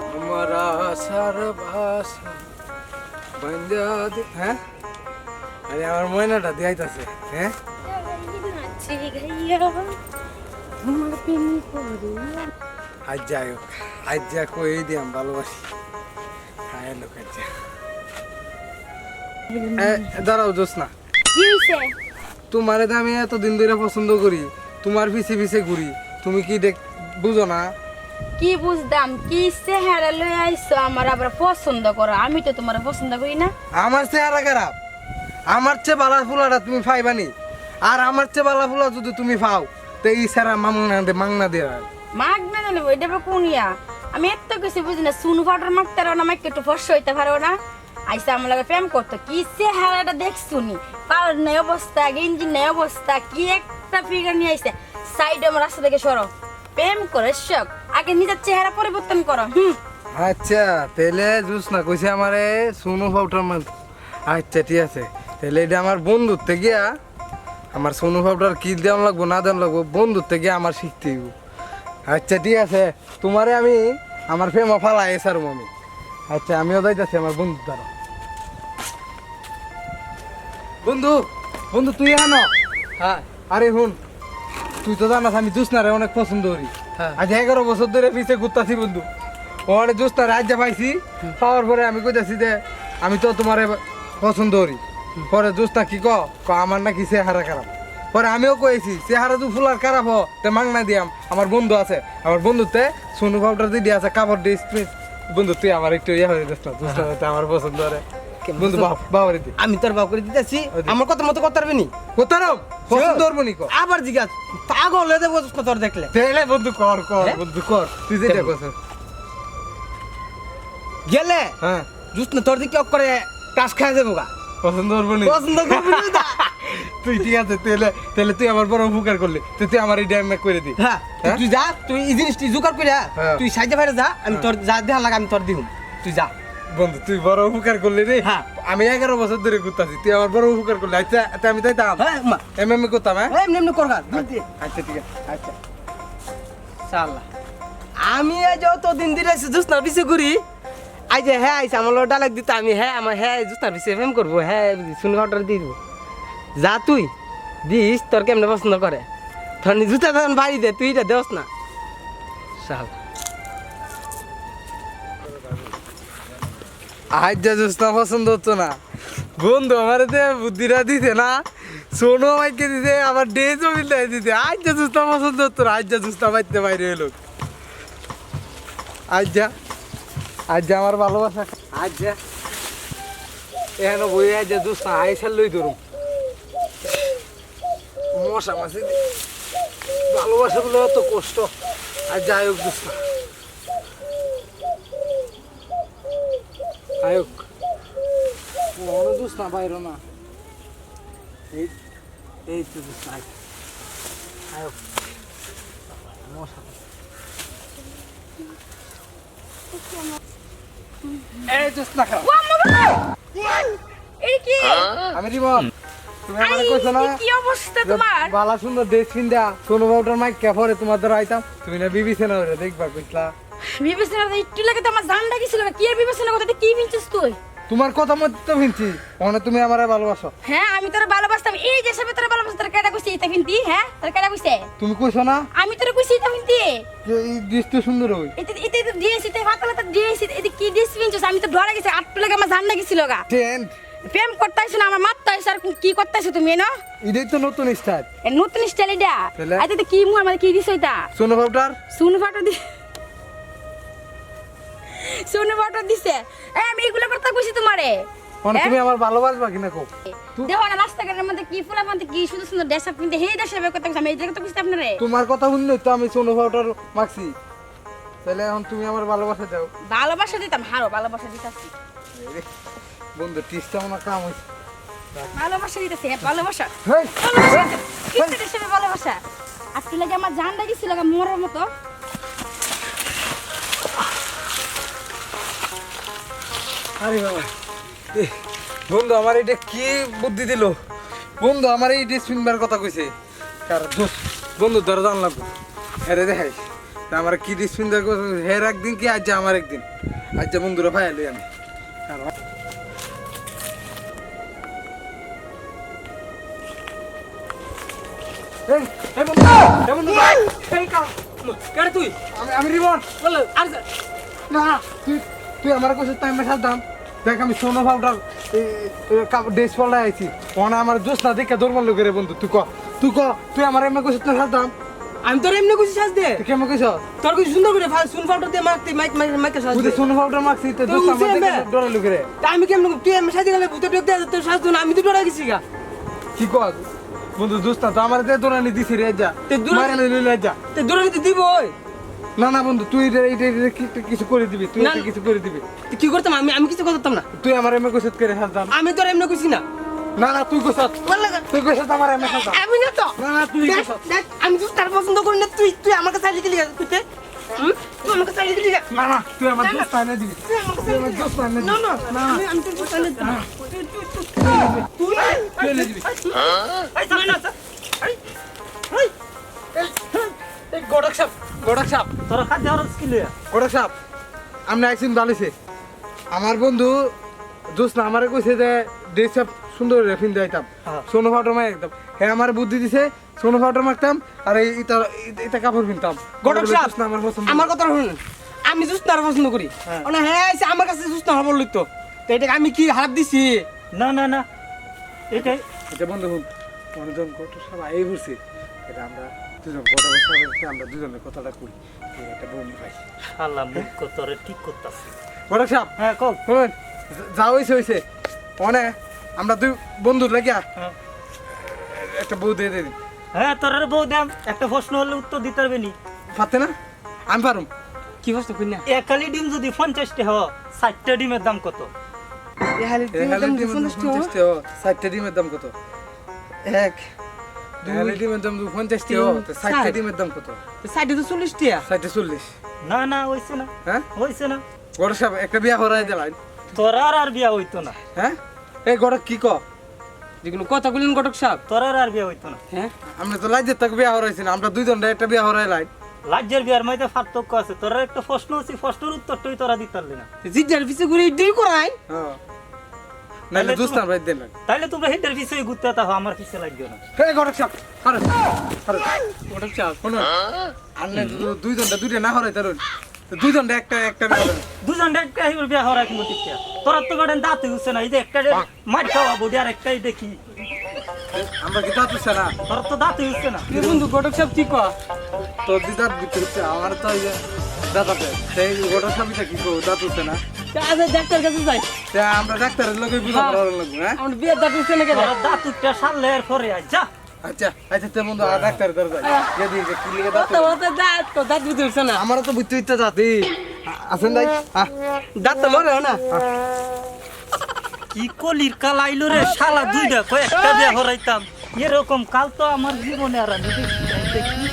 हमारा सरबास बंजाद हैं अरे আমার ময়নাটা দিয়াইতাছে হ্যাঁ আজ যাই আজ যা কই দিয়াম ভালোবাসি হ্যাঁ লোক আচ্ছা দাঁড়াও জোসনা কি হইছে তোমারে তো আমি এতদিন ধরে পছন্দ করি তোমার পিছে পিছে ঘুরি তুমি কি দেখ বুঝো না কি বুঝদাম কি চেহারা লই আইছো আমার আবার পছন্দ করো আমি তো তোমার পছন্দ করি না আমার চেহারা খারাপ আমার চেয়ে বালা ফুলাটা তুমি পাইবানি আর আমার চেয়ে বালা ফুলা যদি তুমি পাও তো এই সারা মাংনা দে মাগ না জানি ওইটা বা কোনিয়া আমি এত কিছু বুঝি না সুনু ফাটার মাগতে পারো না আমাকে একটু ফর্স হইতে পারো না আইসা আমার লাগে প্রেম করতো কি চেহারাটা দেখছুনি পাওয়ার নাই অবস্থা গেঞ্জি নাই অবস্থা কি একটা ফিগার নিয়ে আইসে সাইড আমার রাস্তা থেকে সরো প্রেম করে শখ আগে নিজের চেহারা পরিবর্তন করো আচ্ছা তাহলে জুস না কইছে আমারে সোনু পাউডার মান আচ্ছা ঠিক আছে তাহলে এটা আমার বন্ধুর থেকে আমার সোনু পাউডার কি দেওয়া লাগবো না দেওয়া লাগবো বন্ধুর থেকে আমার শিখতে হইব আচ্ছা ঠিক আছে তোমারে আমি আমার ফেমা ফালাই এসারুম আমি আচ্ছা আমিও যাইতাছি আমার বন্ধুর দ্বারা বন্ধু বন্ধু তুই আনো হ্যাঁ আরে হুন তুই তো জানাস আমি জুসনারে অনেক পছন্দ করি হ্যাঁ। আজ 11 বছর ধরে পিছে ঘুরতাছি বন্ধু ওখানে জুসনারে আজ পাইছি পাওয়ার পরে আমি কইতাছি যে আমি তো তোমারে পছন্দ করি পরে জুসনা কি আমার নাকি চেহারা খারাপ পরে আমিও কইছি চেহারা তো ফুলার খারাপ হ তে মাংনা দিয়াম আমার বন্ধু আছে আমার বন্ধুতে সোনু পাউডার দিয়ে আছে কাপড় দিয়ে স্প্রিট বন্ধু তুই আমার একটু ইয়ে হয়ে যাস না জুসনা আমার পছন্দ করে বন্ধু বাবারে দি আমি তোর বাপ করে দিতেছি আমার কথা মতো করতে পারবি নি কোথাও পছন্দ করবো নি আবার জিজ্ঞাস পাগল হয়ে যাবো তোর দেখলে তাহলে বন্ধু কর বন্ধু কর তুই যেটা কর গেলে হ্যাঁ জুস না তোর দিকে অক করে কাজ খাই যাবো গা পছন্দ করবো নি পছন্দ করবি না তা। তুই ঠিক আছে তাহলে তুই আমার বড় উপকার করলি তুই আমার এই ড্যাম করে দি হ্যাঁ তুই যা তুই এই জিনিসটি জোগাড় করে হ্যাঁ। তুই সাইডে বাইরে যা আমি তোর যা দেওয়া লাগে আমি তোর দিহুম তুই যা বন্ধু তুই বড় উপকার করলি রে হ্যাঁ। আমি 11 বছর ধরে ঘুরতাছি তুই আমার বড় উপকার করলি আচ্ছা আমি তাই দাম হ্যাঁ মা এমএম করতাম হ্যাঁ এমনি এমনি করগা আচ্ছা ঠিক আছে আচ্ছা শালা আমি আজ যত দিন ধরে জুস না পিছে ঘুরি আই যে হ্যাঁ আইসা আমার ডালাক দিত আমি হ্যাঁ আমার হ্যাঁ জুস না পিছে ফেম করবো হ্যাঁ শুনে অর্ডার দিয়ে দিব যা তুই দিস তোর কেমনে পছন্দ করে তোর জুতা তখন বাড়ি দে তুই এটা দেওস না শালা আজ যা জোসনা পছন্দ হতো না বন্ধু আমার বুদ্ধিরা দিতে না সোনো আমাকে দিতে আমার ড্রেসও মিলতে দিতে আজ যা জোসনা পছন্দ হতো না আজ যা জোসনা বাইতে বাইরে এলো আজ যা আমার ভালোবাসা আজ যা এখানে বই আজ যা জোসনা আইসার লই ধরুম মশা মাসি ভালোবাসা গুলো এত কষ্ট আর যাই হোক জোসনা আয়োক কোনো দোষ না বাইর না এই তো দোষ না আয়োক মশা এই দোষ না খাও এই কি আমি রিমন তুমি আমারে কইছো না কি অবস্থা তোমার বালা সুন্দর দেশ কিনদা সোনো বাউটার মাইক কে পরে তোমার দ্বারা আইতাম তুমি না বিবিসিনা রে দেখবা কইছলা বিবেচনা একটু লাগে তো আমার জান ডাকিছিল না কি আর বিবেচনা করতে কি বিনছিস তুই তোমার কথা মত তো ভিনছি মানে তুমি আমারে ভালোবাসো হ্যাঁ আমি তোর ভালোবাসতাম এই যে সবে তোর ভালোবাসা তোর কেডা কইছে এটা ভিনতি হ্যাঁ তোর কেডা কইছে তুমি কইছো না আমি তোর কইছি এটা ভিনতি যে এই দৃশ্য সুন্দর হই এটা এটা দিয়েছি তুই হাতালাতে দিয়েছি এটা কি দিস ভিনছিস আমি তো ডরে গেছি আটটু লাগে আমার জান ডাকিছিল গা টেন্ট প্রেম করতেছ না আমার মারতে আইছ আর কি করতেছ তুমি না এটাই তো নতুন স্টাইল এ নতুন স্টাইল এটা তাহলে? আইতে তো কি মু আমার কি দিছ এটা সোনো বাউটার শুন ফাটো দি শুন ফাটো দিছে এ আমি এগুলা করতে কইছি তোমারে মানে তুমি আমার ভালোবাসবা কিনা কো দেখো না রাস্তাঘাটের মধ্যে কি ফুলা মধ্যে কি সুন্দর সুন্দর ড্রেস আপ কিনতে হেই দেশে বের করতে কইছি আমি এই জায়গা তো কইছি আপনারে তোমার কথা শুনলে তো আমি সোনো পাউডার মাখছি তাহলে এখন তুমি আমার ভালোবাসা দাও ভালোবাসা দিতাম হারো ভালোবাসা দিতাছি বন্ধু টিস্টা আমার কাম হইছে ভালোবাসা দিতেছি হ্যাঁ ভালোবাসা হেই কি দেশে ভালোবাসা আজকে লাগে আমার জান লাগিছিল লাগা মরার মতো আরে বাবা এ, বন্ধু আমার এটা কি বুদ্ধি দিল বন্ধু আমার এই ড্রেস পিনবার কথা কইছে কার দোষ বন্ধু ধরে জান লাগবো আরে দেখাই তা আমার কি ডিসপিন্দা হের একদিন কি আজ আমার একদিন আজ বন্ধুরা ভাই লই আমি এই এই বন্ধু এই বন্ধু এই কা কেডা তুই আমি রিবন বল আর না তুই তুই আমার কাছে টাইম মেশাল দাম দেখ আমি সোনা পাউডার ড্রেস পাল্টা আইছি ওনা আমার দোস্ত না দেখে দৌড় মারলো করে বন্ধু তুই ক তুই আমার এমনি কাছে মেশাল দাম আমি তোর এমনি কইছি সাজ দে তুই কেমন কইছ তোর কইছি সুন্দর করে সুন পাউডার দিয়ে মাখতে মাইক সাজ তুই দে সোনা পাউডার মাখছি তো তুই দোস্ত আমার উঠে দেখে আনবে। দৌড়ালো করে তা আমি কেমন তুই এমনি সাজে গেলে ভূতে ঢোক দে তোর সাজ দে না আমি তো ডরা গেছি গা কি কর বন্ধু দোস্ত তো আমার দিয়ে দৌড়ানি দিছি রে যা তে দৌড়ানি- মারানি লইলে যা তে দৌড়ে দিতে দিব ওই না না বন্ধু তুই কিছু করে দিবি তুই না, এটা কিছু করে দিবি তুই কি করতাম আমি কিছু করতাম না তুই আমার এমনি কইছত করে হাল দাম আমি তোর এমনি কইছি না না না তুই কইছত বল লাগা তুই কইছত আমার এমনি হাল দাম আমি না তো না না তুই দেখ, কইছত দেখ, আমি তো তার পছন্দ করি না তুই তুই আমার কাছে আইলি গেলি তুইতে তুই আমার কাছে আইলি গেলি না না তুই আমার দোস্ত আনে দিবি তুই আমার কাছে তুই আমার দোস্ত আনে না দিবি না আমি তোর কাছে আইলি তুই তুই এনে দিবি এই সামনে না এই গড়ক সাপ তোরা খাদ্য হরস কি লইয়া গড়ক সাপ আমি আইছিন বালিছে আমার বন্ধু দোস্ত না আমারে কইছে যে ড্রেস আপ সুন্দর রেফিন দিতাম হ্যাঁ। সোনো ফাউডার মাই একদম হ্যাঁ আমার বুদ্ধি দিছে সোনো ফাউডার মাখতাম আর এই এটা কাপড় কিনতাম গড়ক সাপ দোস্ত না আমার পছন্দ আমার কথা শুনুন আমি জুস তার পছন্দ করি না হ্যাঁ এসে আমার কাছে জুস না হবার লইতো তো এটাকে আমি কি হাত দিছি না না না এটাই এটা বন্ধু হুন অনেকজন কত সব আই ঘুরছে এটা আমরা দুজন বড় বসে আমরা দুজনের কথাটা করি এই একটা বন্ধু ভাই আল্লাহ মুখ তোরে ঠিক করতাছি গড়ক সাপ হ্যাঁ কও শুনুন যা হয়েছে অনে আমরা দুই বন্ধু লাগিয়া হ্যাঁ। একটা বউ দিয়ে দিন হ্যাঁ তোর বউ দাম একটা প্রশ্ন হলে উত্তর দিতে পারবে নি পারতে না আমি পারুম কি বস্তু কই না একালি ডিম যদি 50টা হয় 60টা ডিমের দাম কত এ হালি এই হালি ডিমের দাম 50 টাকা 60 টা ডিমের দাম কত এক এই হালি ডিমের দাম 50 টাকা তো 60 টা ডিমের দাম কত সাইডে তো 40 টিয়া 60 40 না না হইছে না হ্যাঁ হইছে না গড়ক সাপ একটা বিয়া হরাই দিলাই তোর আর বিয়া হইতো না হ্যাঁ এই গড়ক কি ক যেগুলো কথা বললেন কটক সাহেব তোর আর বিয়া হইতো না হ্যাঁ আমরা তো লাইজের তাক বিয়া হরাইছি না আমরা দুইজন একটা বিয়া হরাই লাই লাজ্জের বিয়ার মধ্যে পার্থক্য আছে তোর একটা প্রশ্ন আছে প্রশ্নের উত্তরটাই তোরা দিতে পারলি না জিজ্ঞার পিছে ঘুরে ডিল করাই হ্যাঁ নাইলে দুস্তান ভাই দেন তাইলে তোমরা হেডের পিছিয়ে ঘুরতে থাকো আমার পিছিয়ে লাগবে না এই গড়ক সাপ আরে আরে কটক সাহেব শোনো আনলে দুইজনটা দুইটা না হরাই তারুন দুইজনটা একটা বিয়া হরাই দুজন একটা বিয়া হওয়ার কিন্তু ঠিক তোরা তো গাড়েন দাঁত হচ্ছে না এই যে একটা মার খাওয়া বডি আর একটাই দেখি আমরা কি দাঁত হচ্ছে না তোর তো দাঁত হচ্ছে না কি বন্ধু কটক সাহেব কি কয় তো দিদার দিতে হচ্ছে আমার তো এই যে দাঁতাতে সেই গোটা সবইটা কি করবো দাঁত হচ্ছে না আচ্ছা ডাক্তার কাছে যাই তা আমরা ডাক্তারের লোকে বুঝা পড়ার লাগবে হ্যাঁ আমার বিয়ে দাঁত উঠছে না কেন তোর দাঁত উঠতে সারলে এর পরে আয় যা আচ্ছা আচ্ছা তো বন্ধু আর ডাক্তারের দর যাই যদি যে কি লিখে দাঁত কথা বলতে দাঁত তো দাঁত বুঝতে উঠছে না আমারও তো বুঝতে ইচ্ছা যাতে আছেন ভাই দাঁত তো মরে না কি কলির কাল আইলো রে শালা দুইটা কয়েকটা বিয়া হরাইতাম এরকম কাল তো আমার জীবনে আর আমি দেখি নাই।